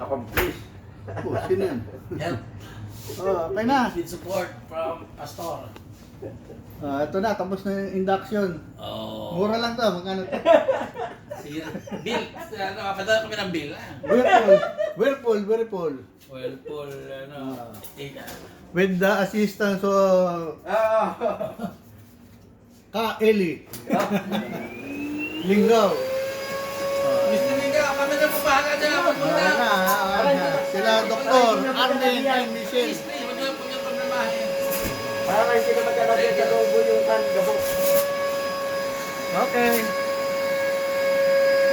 accomplish. Oh, sino yan? Help Oh, okay na. with support from Pastor. Ito na, tapos na yung induction. Oh. Mura lang to, magkano to? Sige. Bill. Nakapadala kami ng bill. Whirlpool. Whirlpool, Tika. With the assistance of Eli. Lingaw. Mr. Mika, kami na pumahala dyan. Sila Dr. Arlene and Michelle. Please, huwag niyo problemahin. Para hindi na magkalagay sa lobo yung gabok. Okay.